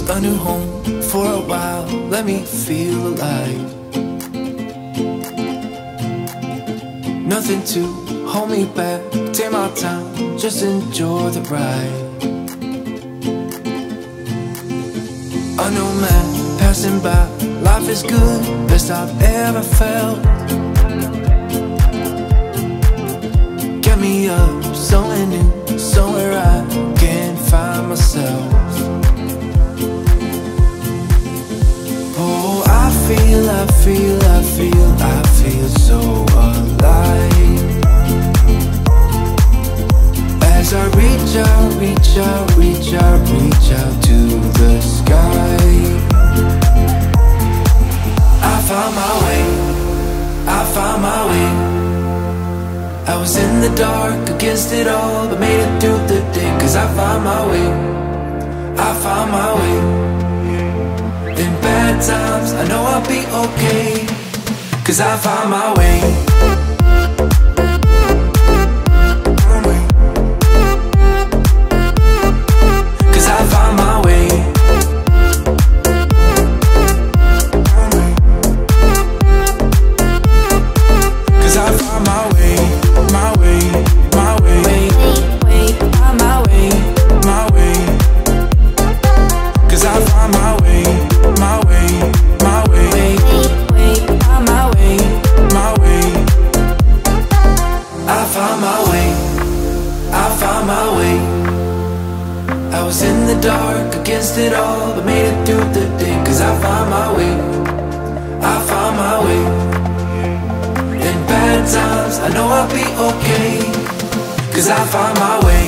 a new home for a while, let me feel alive. Nothing to hold me back, take my time, just enjoy the ride. A new man passing by, life is good, best I've ever felt. Get me up, somewhere new, somewhere I can find myself. Oh, I feel so alive. As I reach out, reach out, reach out, reach out to the sky. I found my way, I found my way. I was in the dark, against it all, but made it through the day. Cause I found my way, I found my way. In bad times, I know I'll be okay. Cause I found my way. Cause I found my way. Cause I found my way, my way, my way, my way, my way. Cause I found my way, my way, my way, my way, my way. I found my way, I found my way. I was in the dark, against it all, but made it through the day. Cause I found my way, I found my way. In bad times, I know I'll be okay. Cause I found my way.